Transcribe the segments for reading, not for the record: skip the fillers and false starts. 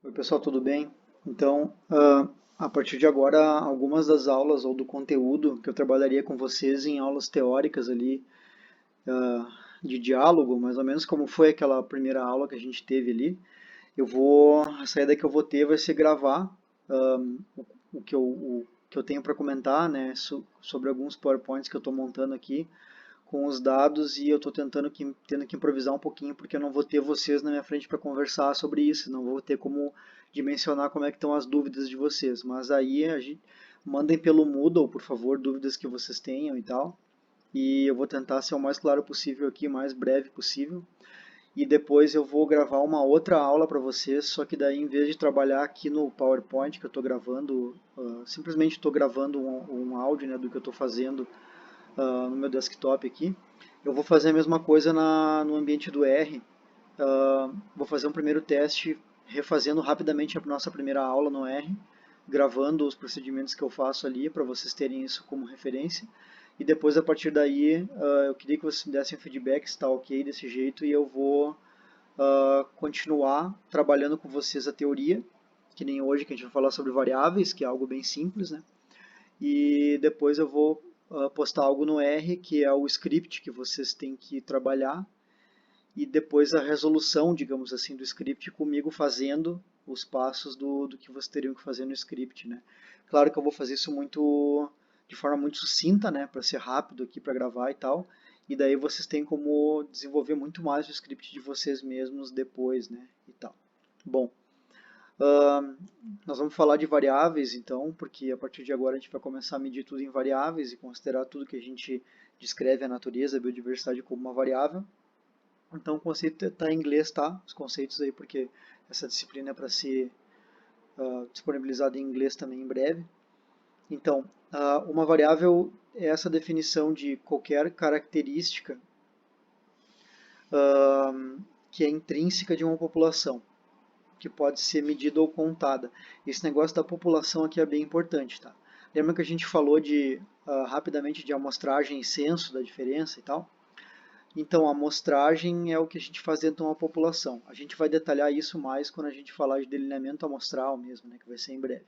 Oi, pessoal, tudo bem? Então, a partir de agora, algumas das aulas ou do conteúdo que eu trabalharia com vocês em aulas teóricas ali, de diálogo, mais ou menos como foi aquela primeira aula que a gente teve ali, a saída que eu vou ter vai ser gravar o que eu tenho para comentar, né, sobre alguns PowerPoints que eu estou montando aqui, com os dados e eu estou tendo que improvisar um pouquinho porque eu não vou ter vocês na minha frente para conversar sobre isso, não vou ter como dimensionar como é que estão as dúvidas de vocês. Mas aí mandem pelo Moodle, por favor, dúvidas que vocês tenham e tal. E eu vou tentar ser o mais claro possível aqui, o mais breve possível. E depois eu vou gravar uma outra aula para vocês, só que daí em vez de trabalhar aqui no PowerPoint que eu estou gravando, simplesmente estou gravando um áudio, né, do que eu estou fazendo no meu desktop aqui. Eu vou fazer a mesma coisa no ambiente do R. Vou fazer um primeiro teste refazendo rapidamente a nossa primeira aula no R, gravando os procedimentos que eu faço ali para vocês terem isso como referência. E depois, a partir daí, eu queria que vocês me dessem um feedback se está ok desse jeito e eu vou continuar trabalhando com vocês a teoria, que nem hoje que a gente vai falar sobre variáveis, que é algo bem simples, né? E depois eu vou postar algo no R, que é o script que vocês têm que trabalhar, e depois a resolução, digamos assim, do script comigo fazendo os passos do que vocês teriam que fazer no script, né? Claro que eu vou fazer isso de forma muito sucinta, né, para ser rápido aqui para gravar e tal. E daí vocês têm como desenvolver muito mais o script de vocês mesmos depois, né, e tal. Bom, Uh, nós vamos falar de variáveis, então, porque a partir de agora a gente vai começar a medir tudo em variáveis e considerar tudo que a gente descreve a natureza, a biodiversidade como uma variável. Então, o conceito está em inglês, tá? Os conceitos aí, porque essa disciplina é para ser disponibilizada em inglês também em breve. Então, uma variável é essa definição de qualquer característica que é intrínseca de uma população, que pode ser medida ou contada. Esse negócio da população aqui é bem importante, tá? Lembra que a gente falou rapidamente de amostragem e censo, da diferença e tal? Então, a amostragem é o que a gente faz dentro de uma população. A gente vai detalhar isso mais quando a gente falar de delineamento amostral mesmo, né, que vai ser em breve.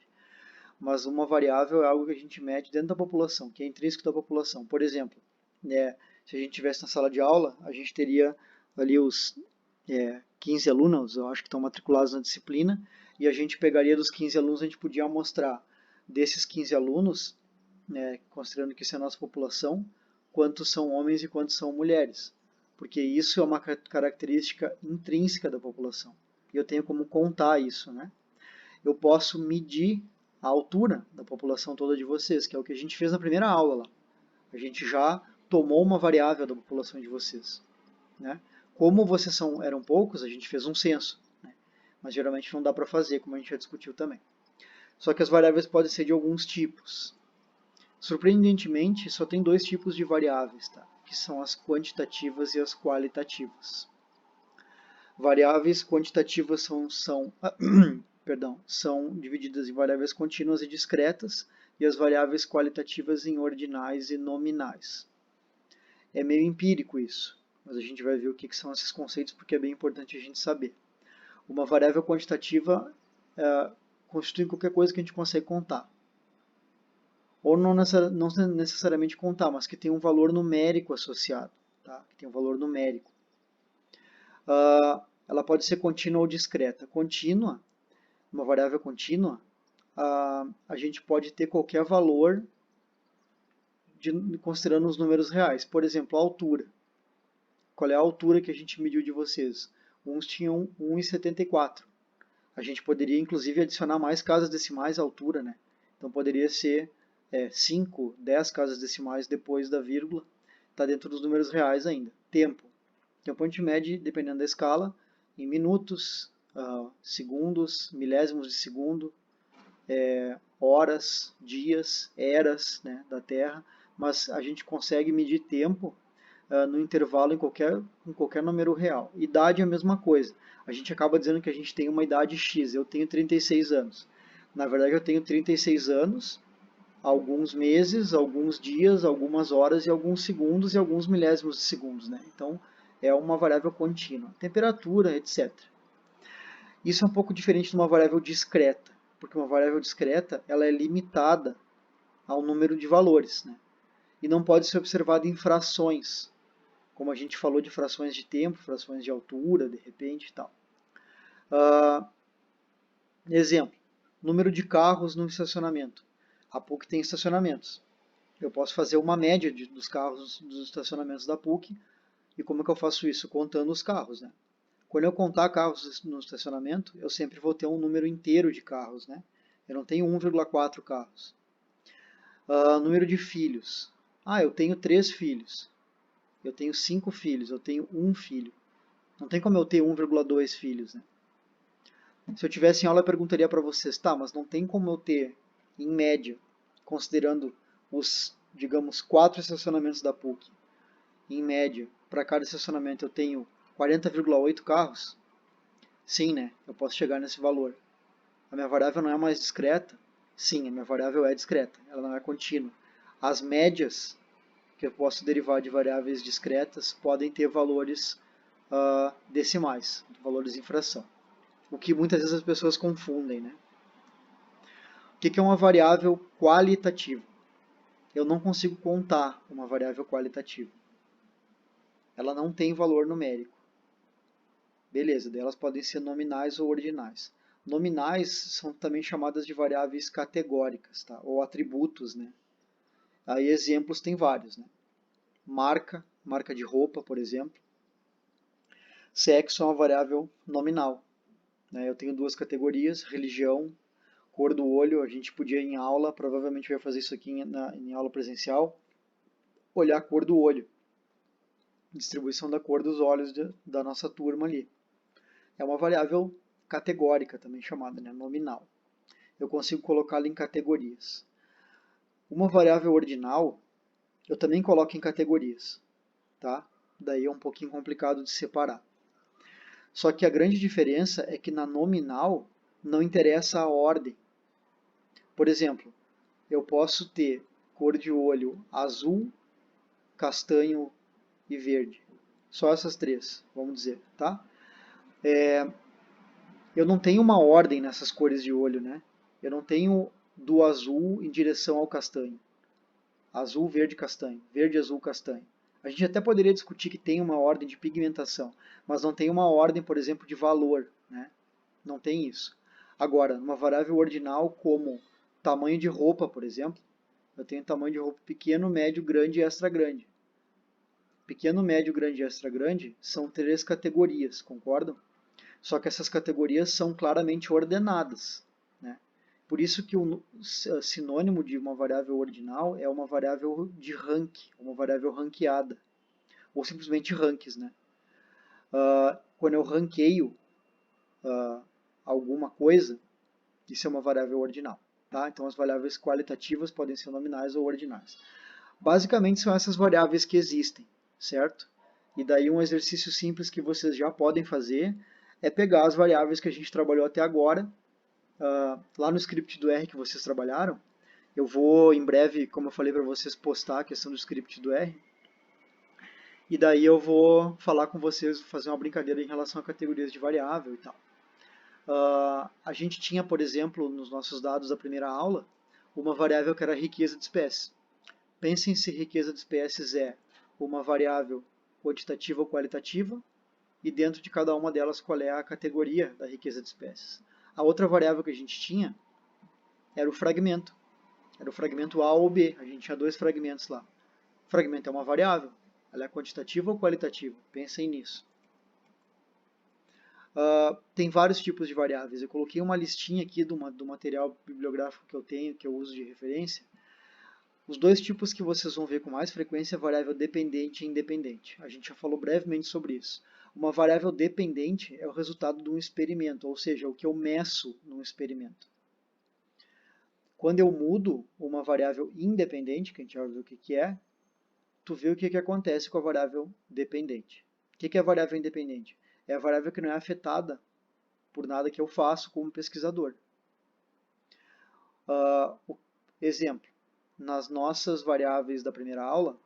Mas uma variável é algo que a gente mede dentro da população, que é intrínseco da população. Por exemplo, né, se a gente estivesse na sala de aula, a gente teria ali os 15 alunos, eu acho que estão matriculados na disciplina, e a gente pegaria dos 15 alunos, a gente podia amostrar desses 15 alunos, né, considerando que isso é a nossa população, quantos são homens e quantos são mulheres. Porque isso é uma característica intrínseca da população. E eu tenho como contar isso, né? Eu posso medir a altura da população toda de vocês, que é o que a gente fez na primeira aula lá. A gente já tomou uma variável da população de vocês, né? Como eram poucos, a gente fez um censo, né? Mas geralmente não dá para fazer, como a gente já discutiu também. Só que as variáveis podem ser de alguns tipos. Surpreendentemente, só tem dois tipos de variáveis, tá? Que são as quantitativas e as qualitativas. Variáveis quantitativas são divididas em variáveis contínuas e discretas, e as variáveis qualitativas em ordinais e nominais. É meio empírico isso, mas a gente vai ver o que são esses conceitos porque é bem importante a gente saber. Uma variável quantitativa constitui qualquer coisa que a gente consegue contar. Ou não necessariamente contar, mas que tem um valor numérico associado. Tá? Que tem um valor numérico. Ela pode ser contínua ou discreta. Contínua, uma variável contínua, a gente pode ter qualquer valor considerando os números reais. Por exemplo, a altura. Qual é a altura que a gente mediu de vocês? Uns tinham 1,74. A gente poderia, inclusive, adicionar mais casas decimais à altura, né? Então, poderia ser 5, 10 casas decimais depois da vírgula. Está dentro dos números reais ainda. Tempo. Tempo a gente mede, dependendo da escala, em minutos, segundos, milésimos de segundo, horas, dias, eras, né, da Terra, mas a gente consegue medir tempo no intervalo em qualquer número real. Idade é a mesma coisa. A gente acaba dizendo que a gente tem uma idade X. Eu tenho 36 anos. Na verdade, eu tenho 36 anos, alguns meses, alguns dias, algumas horas e alguns segundos e alguns milésimos de segundos, né? Então, é uma variável contínua. Temperatura, etc. Isso é um pouco diferente de uma variável discreta, porque uma variável discreta ela é limitada ao número de valores, né? E não pode ser observada em frações, como a gente falou de frações de tempo, frações de altura, de repente e tal. Exemplo, número de carros no estacionamento. A PUC tem estacionamentos. Eu posso fazer uma média dos carros dos estacionamentos da PUC. E como é que eu faço isso? Contando os carros, né? Quando eu contar carros no estacionamento, eu sempre vou ter um número inteiro de carros, né? Eu não tenho 1,4 carros. Número de filhos. Eu tenho 3 filhos. Eu tenho 5 filhos. Eu tenho 1 filho. Não tem como eu ter 1,2 filhos, né? Se eu tivesse em aula, eu perguntaria para vocês, tá, mas não tem como eu ter, em média, considerando os, digamos, 4 estacionamentos da PUC, em média, para cada estacionamento eu tenho 40,8 carros? Sim, né? Eu posso chegar nesse valor. A minha variável não é mais discreta? Sim, a minha variável é discreta, ela não é contínua. As médias que eu posso derivar de variáveis discretas podem ter valores decimais, valores em fração. O que muitas vezes as pessoas confundem, né? O que é uma variável qualitativa? Eu não consigo contar uma variável qualitativa. Ela não tem valor numérico. Beleza, elas podem ser nominais ou ordinais. Nominais são também chamadas de variáveis categóricas, tá? Ou atributos, né? Aí exemplos tem vários, né? Marca de roupa, por exemplo. Sexo é uma variável nominal, né? Eu tenho duas categorias, religião, cor do olho. A gente podia em aula, provavelmente vai fazer isso aqui em aula presencial, olhar a cor do olho, distribuição da cor dos olhos da nossa turma ali. É uma variável categórica também chamada, né? Nominal. Eu consigo colocá-la em categorias. Uma variável ordinal, eu também coloco em categorias, tá? Daí é um pouquinho complicado de separar. Só que a grande diferença é que na nominal não interessa a ordem. Por exemplo, eu posso ter cor de olho azul, castanho e verde. Só essas três, vamos dizer, tá? Eu não tenho uma ordem nessas cores de olho, né? Eu não tenho do azul em direção ao castanho. Azul, verde, castanho. Verde, azul, castanho. A gente até poderia discutir que tem uma ordem de pigmentação, mas não tem uma ordem, por exemplo, de valor, né? Não tem isso. Agora, numa variável ordinal como tamanho de roupa, por exemplo, eu tenho tamanho de roupa pequeno, médio, grande e extra grande. Pequeno, médio, grande e extra grande são três categorias, concordam? Só que essas categorias são claramente ordenadas, né? Por isso que o sinônimo de uma variável ordinal é uma variável de rank, uma variável ranqueada, ou simplesmente ranks, né? Quando eu ranqueio alguma coisa, isso é uma variável ordinal, tá? Então as variáveis qualitativas podem ser nominais ou ordinais. Basicamente são essas variáveis que existem, certo? E daí um exercício simples que vocês já podem fazer é pegar as variáveis que a gente trabalhou até agora, lá no script do R que vocês trabalharam. Eu vou em breve, como eu falei para vocês, postar a questão do script do R. E daí eu vou falar com vocês, fazer uma brincadeira em relação a categorias de variável e tal. A gente tinha, por exemplo, nos nossos dados da primeira aula, uma variável que era riqueza de espécies. Pensem se riqueza de espécies é uma variável quantitativa ou qualitativa, e dentro de cada uma delas qual é a categoria da riqueza de espécies. A outra variável que a gente tinha era o fragmento. Era o fragmento A ou B. A gente tinha dois fragmentos lá. O fragmento é uma variável. Ela é quantitativa ou qualitativa? Pensem nisso. Tem vários tipos de variáveis. Eu coloquei uma listinha aqui do material bibliográfico que eu tenho, que eu uso de referência. Os dois tipos que vocês vão ver com mais frequência é a variável dependente e independente. A gente já falou brevemente sobre isso. Uma variável dependente é o resultado de um experimento, ou seja, o que eu meço num experimento. Quando eu mudo uma variável independente, que a gente já viu o que é, tu vê o que acontece com a variável dependente. O que é a variável independente? É a variável que não é afetada por nada que eu faço como pesquisador. Exemplo, nas nossas variáveis da primeira aula,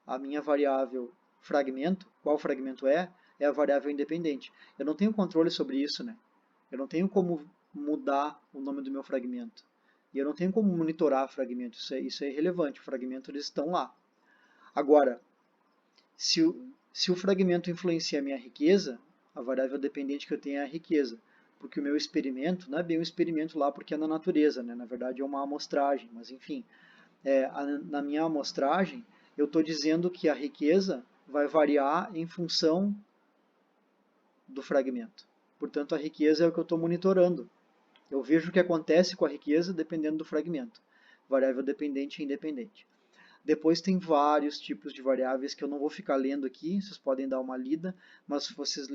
a minha variável fragmento, qual fragmento é a variável independente. Eu não tenho controle sobre isso, né? Eu não tenho como mudar o nome do meu fragmento. E eu não tenho como monitorar fragmento. Isso é irrelevante. O fragmento, eles estão lá. Agora, se o fragmento influencia a minha riqueza, a variável dependente que eu tenho é a riqueza. Porque o meu experimento não é bem um experimento lá porque é na natureza, né? Na verdade é uma amostragem, mas enfim. Na minha amostragem, eu estou dizendo que a riqueza vai variar em função do fragmento. Portanto, a riqueza é o que eu estou monitorando. Eu vejo o que acontece com a riqueza dependendo do fragmento. Variável dependente e independente. Depois tem vários tipos de variáveis que eu não vou ficar lendo aqui, vocês podem dar uma lida, mas se vocês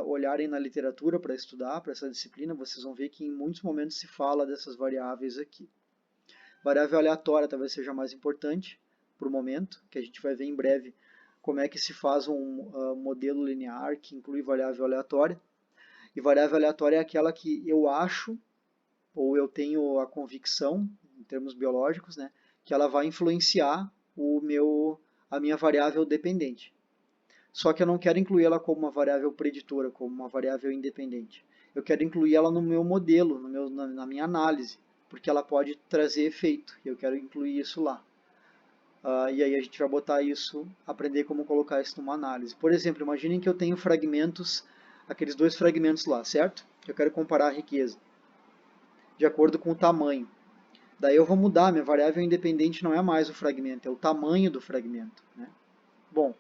olharem na literatura para estudar, para essa disciplina, vocês vão ver que em muitos momentos se fala dessas variáveis aqui. Variável aleatória talvez seja mais importante para o momento, que a gente vai ver em breve como é que se faz um modelo linear que inclui variável aleatória. E variável aleatória é aquela que eu acho, ou eu tenho a convicção, em termos biológicos, né, que ela vai influenciar a minha variável dependente. Só que eu não quero incluir ela como uma variável preditora, como uma variável independente. Eu quero incluir ela no meu modelo, na minha análise, porque ela pode trazer efeito, e eu quero incluir isso lá. E aí a gente vai botar isso, aprender como colocar isso numa análise. Por exemplo, imaginem que eu tenho fragmentos, aqueles dois fragmentos lá, certo? Eu quero comparar a riqueza, de acordo com o tamanho. Daí eu vou mudar, minha variável independente não é mais o fragmento, é o tamanho do fragmento, né? Bom,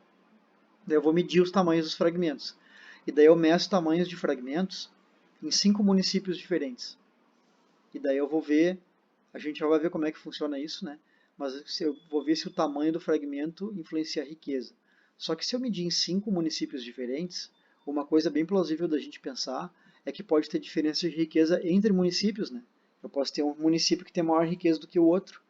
daí eu vou medir os tamanhos dos fragmentos. E daí eu meço tamanhos de fragmentos em 5 municípios diferentes. E daí eu vou ver, a gente já vai ver como é que funciona isso, né? Mas eu vou ver se o tamanho do fragmento influencia a riqueza. Só que se eu medir em 5 municípios diferentes, uma coisa bem plausível da gente pensar é que pode ter diferença de riqueza entre municípios, né? Eu posso ter um município que tem maior riqueza do que o outro,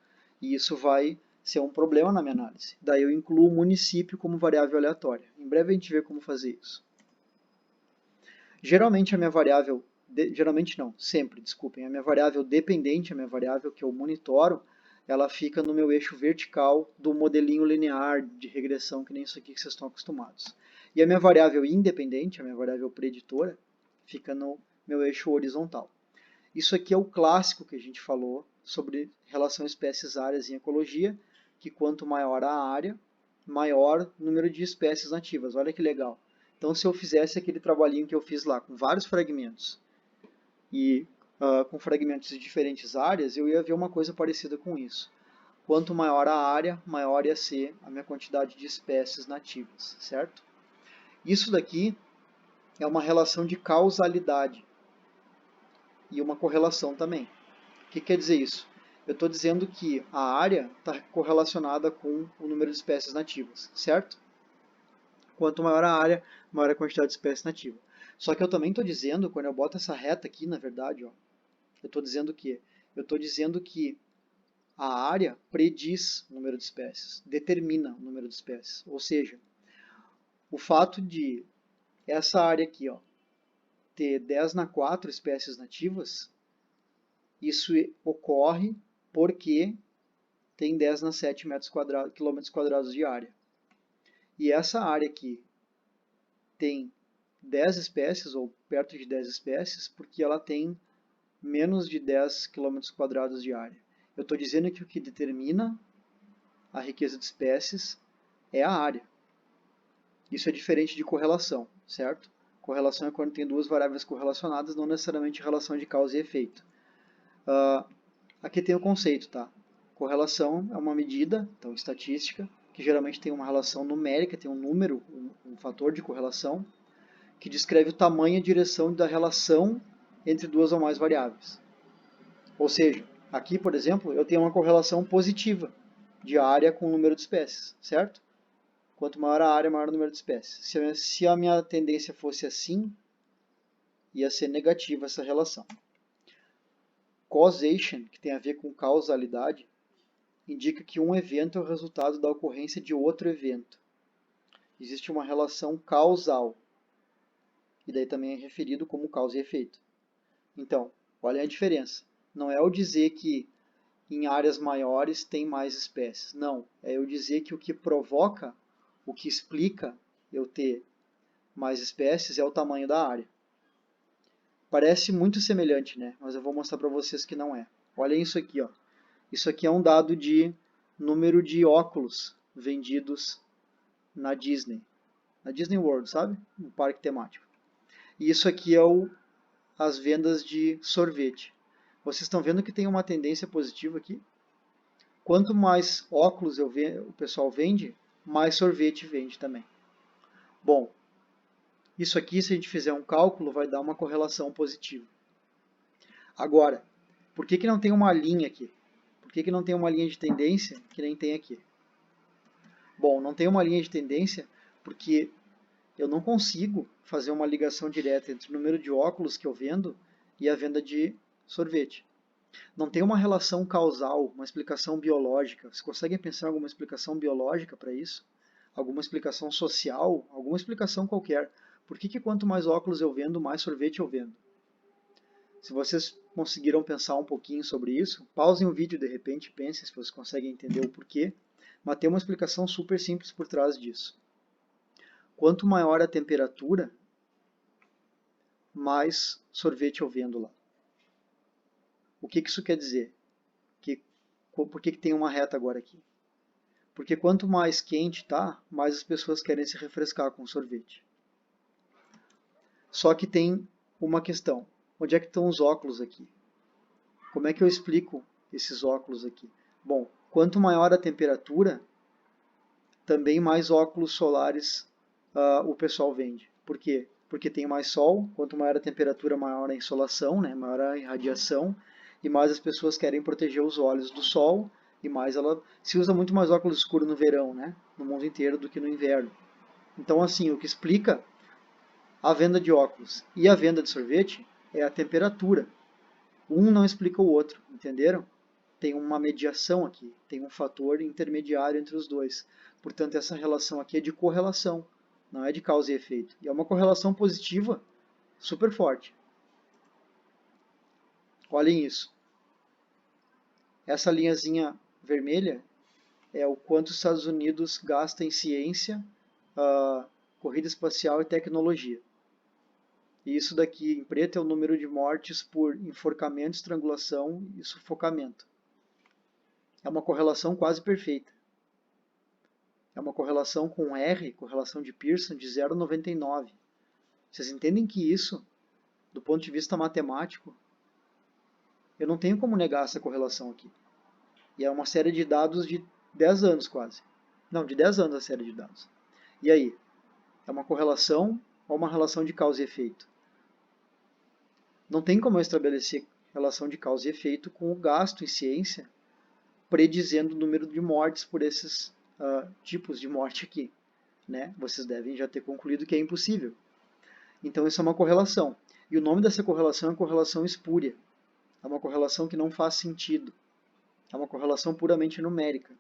e isso vai ser um problema na minha análise. Daí eu incluo o município como variável aleatória. Em breve a gente vê como fazer isso. Geralmente a minha variável, geralmente não, sempre, desculpem, a minha variável dependente, a minha variável que eu monitoro, ela fica no meu eixo vertical do modelinho linear de regressão, que nem isso aqui que vocês estão acostumados. E a minha variável independente, a minha variável preditora, fica no meu eixo horizontal. Isso aqui é o clássico que a gente falou sobre relação espécies-áreas em ecologia, que quanto maior a área, maior o número de espécies nativas. Olha que legal. Então, se eu fizesse aquele trabalhinho que eu fiz lá, com vários fragmentos, e com fragmentos de diferentes áreas, eu ia ver uma coisa parecida com isso. Quanto maior a área, maior ia ser a minha quantidade de espécies nativas, certo? Isso daqui é uma relação de causalidade e uma correlação também. O que quer dizer isso? Eu estou dizendo que a área está correlacionada com o número de espécies nativas, certo? Quanto maior a área, maior a quantidade de espécies nativas. Só que eu também estou dizendo, quando eu boto essa reta aqui, na verdade, ó, eu estou dizendo o quê? Eu estou dizendo que a área prediz o número de espécies, determina o número de espécies. Ou seja, o fato de essa área aqui, ó, ter 10 na 4 espécies nativas, isso ocorre porque tem 10 na 7 quilômetros quadrados de área. E essa área aqui tem 10 espécies, ou perto de 10 espécies, porque ela tem menos de 10 quilômetros quadrados de área. Eu estou dizendo que o que determina a riqueza de espécies é a área. Isso é diferente de correlação, certo? Correlação é quando tem duas variáveis correlacionadas, não necessariamente relação de causa e efeito. Aqui tem o conceito, tá? Correlação é uma medida, então estatística, que geralmente tem uma relação numérica, tem um número, um fator de correlação, que descreve o tamanho e a direção da relação entre duas ou mais variáveis. Ou seja, aqui, por exemplo, eu tenho uma correlação positiva de área com o número de espécies, certo? Quanto maior a área, maior o número de espécies. Se a minha tendência fosse assim, ia ser negativa essa relação. Causation, que tem a ver com causalidade, indica que um evento é o resultado da ocorrência de outro evento. Existe uma relação causal, e daí também é referido como causa e efeito. Então, olha a diferença. Não é eu dizer que em áreas maiores tem mais espécies. Não, é eu dizer que o que provoca, o que explica eu ter mais espécies é o tamanho da área. Parece muito semelhante, né? Mas eu vou mostrar para vocês que não é. Olhem isso aqui, ó. Isso aqui é um dado de número de óculos vendidos na Disney. Na Disney World, sabe? Um parque temático. E isso aqui é as vendas de sorvete. Vocês estão vendo que tem uma tendência positiva aqui? Quanto mais óculos o pessoal vende, mais sorvete vende também. Bom, isso aqui, se a gente fizer um cálculo, vai dar uma correlação positiva. Agora, por que não tem uma linha aqui? Por que não tem uma linha de tendência que nem tem aqui? Bom, não tem uma linha de tendência porque eu não consigo fazer uma ligação direta entre o número de óculos que eu vendo e a venda de sorvete. Não tem uma relação causal, uma explicação biológica. Vocês conseguem pensar em alguma explicação biológica para isso? Alguma explicação social? Alguma explicação qualquer? Por que quanto mais óculos eu vendo, mais sorvete eu vendo? Se vocês conseguiram pensar um pouquinho sobre isso, pausem o vídeo de repente e pensem se vocês conseguem entender o porquê. Mas tem uma explicação super simples por trás disso. Quanto maior a temperatura, mais sorvete eu vendo lá. O que isso quer dizer? Por que tem uma reta agora aqui? Porque quanto mais quente está, mais as pessoas querem se refrescar com sorvete. Só que tem uma questão. Onde é que estão os óculos aqui? Como é que eu explico esses óculos aqui? Bom, quanto maior a temperatura, também mais óculos solares o pessoal vende. Por quê? Porque tem mais sol, quanto maior a temperatura, maior a insolação, né? Maior a irradiação, e mais as pessoas querem proteger os olhos do sol, e mais ela se usa muito mais óculos escuros no verão, né? No mundo inteiro do que no inverno. Então, assim, o que explica a venda de óculos e a venda de sorvete é a temperatura. Um não explica o outro, entenderam? Tem uma mediação aqui, tem um fator intermediário entre os dois. Portanto, essa relação aqui é de correlação, não é de causa e efeito. E é uma correlação positiva super forte. Olhem isso. Essa linhazinha vermelha é o quanto os Estados Unidos gastam em ciência, corrida espacial e tecnologia. E isso daqui em preto é o número de mortes por enforcamento, estrangulação e sufocamento. É uma correlação quase perfeita. É uma correlação com R, correlação de Pearson, de 0,99. Vocês entendem que isso, do ponto de vista matemático, eu não tenho como negar essa correlação aqui. E é uma série de dados de 10 anos quase. Não, de 10 anos a série de dados. E aí? É uma correlação ou uma relação de causa e efeito? Não tem como eu estabelecer relação de causa e efeito com o gasto em ciência predizendo o número de mortes por esses tipos de morte aqui. Né? Vocês devem já ter concluído que é impossível. Então isso é uma correlação. E o nome dessa correlação é correlação espúria. É uma correlação que não faz sentido. É uma correlação puramente numérica.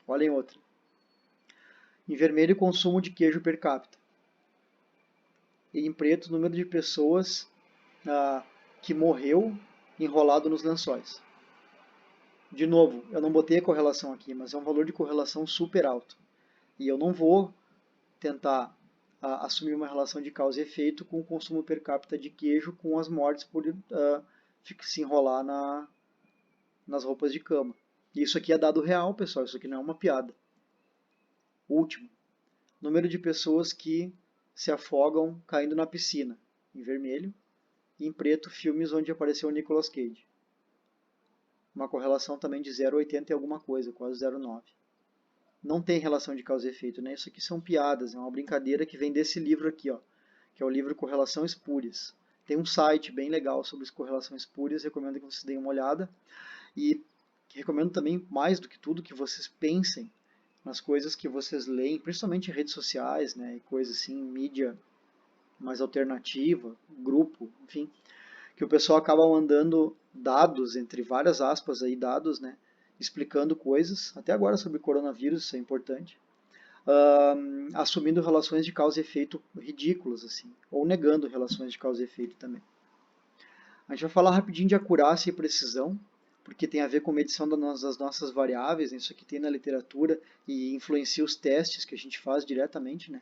Olhem outra. Em vermelho, consumo de queijo per capita. E em preto, o número de pessoas que morreu enrolado nos lençóis. De novo, eu não botei a correlação aqui, mas é um valor de correlação super alto. E eu não vou tentar assumir uma relação de causa e efeito com o consumo per capita de queijo com as mortes por se enrolar nas roupas de cama. E isso aqui é dado real, pessoal, isso aqui não é uma piada. Último, número de pessoas que se afogam caindo na piscina, em vermelho, e em preto, filmes onde apareceu o Nicolas Cage. Uma correlação também de 0,80 e alguma coisa, quase 0,9. Não tem relação de causa e efeito, né? Isso aqui são piadas, é uma brincadeira que vem desse livro aqui, ó, que é o livro Correlação Espúrias. Tem um site bem legal sobre correlação espúrias, recomendo que vocês deem uma olhada. E recomendo também, mais do que tudo, que vocês pensem nas coisas que vocês leem, principalmente em redes sociais, né, e coisas assim, mídia mais alternativa, grupo, enfim, que o pessoal acaba mandando dados, entre várias aspas aí, dados, né, explicando coisas, até agora sobre coronavírus, isso é importante, assumindo relações de causa e efeito ridículas, assim, ou negando relações de causa e efeito também. A gente vai falar rapidinho de acurácia e precisão, porque tem a ver com medição das nossas variáveis, né? Isso aqui tem na literatura e influencia os testes que a gente faz diretamente, né?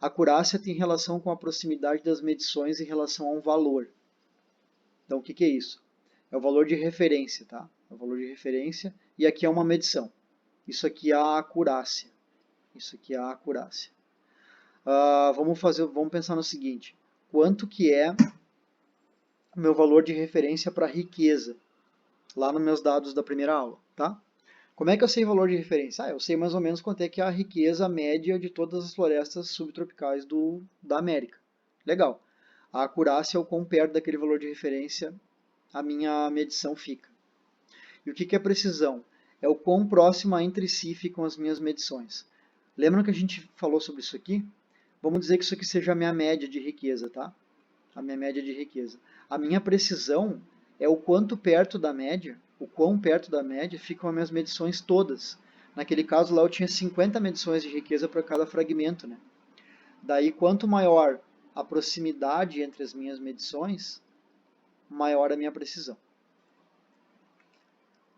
A acurácia tem relação com a proximidade das medições em relação a um valor. Então, o que é isso? É o valor de referência, tá? É o valor de referência, e aqui é uma medição. Isso aqui é a acurácia. Isso aqui é a acurácia. Vamos pensar no seguinte: quanto que é o meu valor de referência para riqueza, lá nos meus dados da primeira aula, tá? Como é que eu sei o valor de referência? Eu sei mais ou menos quanto é que é a riqueza média de todas as florestas subtropicais da América. Legal. A acurácia é o quão perto daquele valor de referência a minha medição fica. E o que é precisão? É o quão próxima entre si ficam as minhas medições. Lembram que a gente falou sobre isso aqui? Vamos dizer que isso aqui seja a minha média de riqueza, tá? A minha média de riqueza. A minha precisão é o quanto perto da média, o quão perto da média ficam as minhas medições todas. Naquele caso lá eu tinha 50 medições de riqueza para cada fragmento, né? Daí quanto maior a proximidade entre as minhas medições, maior a minha precisão.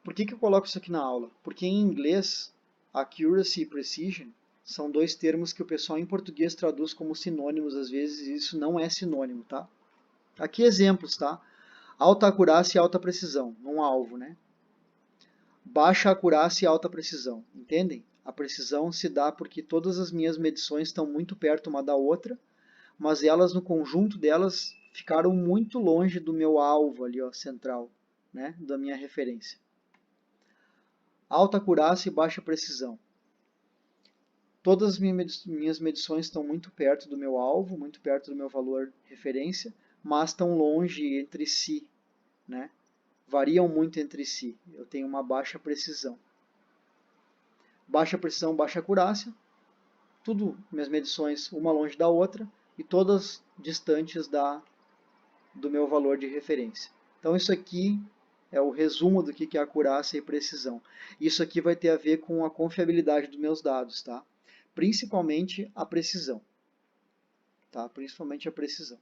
Por que eu coloco isso aqui na aula? Porque em inglês, accuracy e precision são dois termos que o pessoal em português traduz como sinônimos, às vezes, e isso não é sinônimo, tá? Aqui exemplos, tá? Alta acurácia e alta precisão, num alvo, né? Baixa acurácia e alta precisão, entendem? A precisão se dá porque todas as minhas medições estão muito perto uma da outra, mas elas, no conjunto delas, ficaram muito longe do meu alvo ali, ó, central, né? Da minha referência. Alta acurácia e baixa precisão. Todas as minhas medições estão muito perto do meu alvo, muito perto do meu valor referência, mas estão longe entre si, né? Variam muito entre si. Eu tenho uma baixa precisão. Baixa precisão, baixa acurácia, tudo minhas medições uma longe da outra e todas distantes do meu valor de referência. Então isso aqui é o resumo do que é acurácia e precisão. Isso aqui vai ter a ver com a confiabilidade dos meus dados, tá? Principalmente a precisão. Tá? Principalmente a precisão.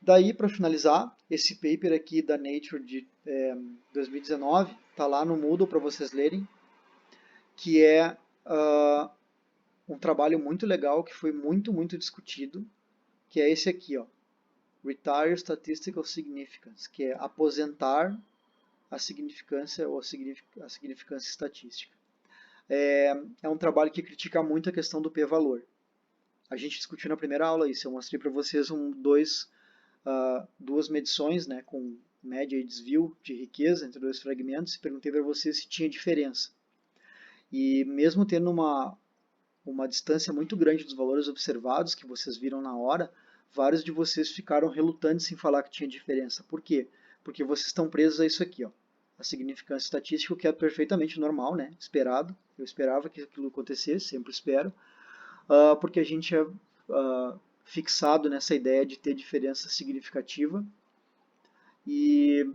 Daí, para finalizar, esse paper aqui da Nature de 2019 está lá no Moodle para vocês lerem, que é um trabalho muito legal, que foi muito discutido, que é esse aqui, ó, Retire Statistical Significance, que é aposentar a significância ou a significância estatística. É um trabalho que critica muito a questão do p-valor. A gente discutiu na primeira aula isso, eu mostrei para vocês duas medições, né, com média e desvio de riqueza entre dois fragmentos e perguntei para vocês se tinha diferença. E mesmo tendo uma distância muito grande dos valores observados, que vocês viram na hora, vários de vocês ficaram relutantes em falar que tinha diferença. Por quê? Porque vocês estão presos a isso aqui, ó, a significância estatística, o que é perfeitamente normal, né? Esperado. Eu esperava que aquilo acontecesse, sempre espero, porque a gente é fixado nessa ideia de ter diferença significativa e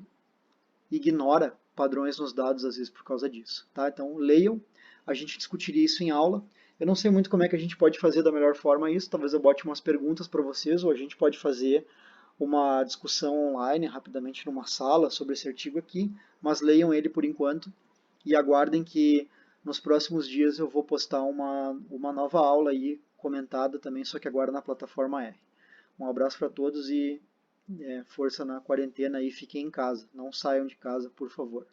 ignora padrões nos dados, às vezes, por causa disso. Tá? Então, leiam. A gente discutiria isso em aula. Eu não sei muito como é que a gente pode fazer da melhor forma isso. Talvez eu bote umas perguntas para vocês, ou a gente pode fazer uma discussão online, rapidamente, numa sala, sobre esse artigo aqui. Mas leiam ele por enquanto e aguardem que nos próximos dias eu vou postar uma nova aula aí, comentada também, só que agora na plataforma R. Um abraço para todos e força na quarentena e fiquem em casa. Não saiam de casa, por favor.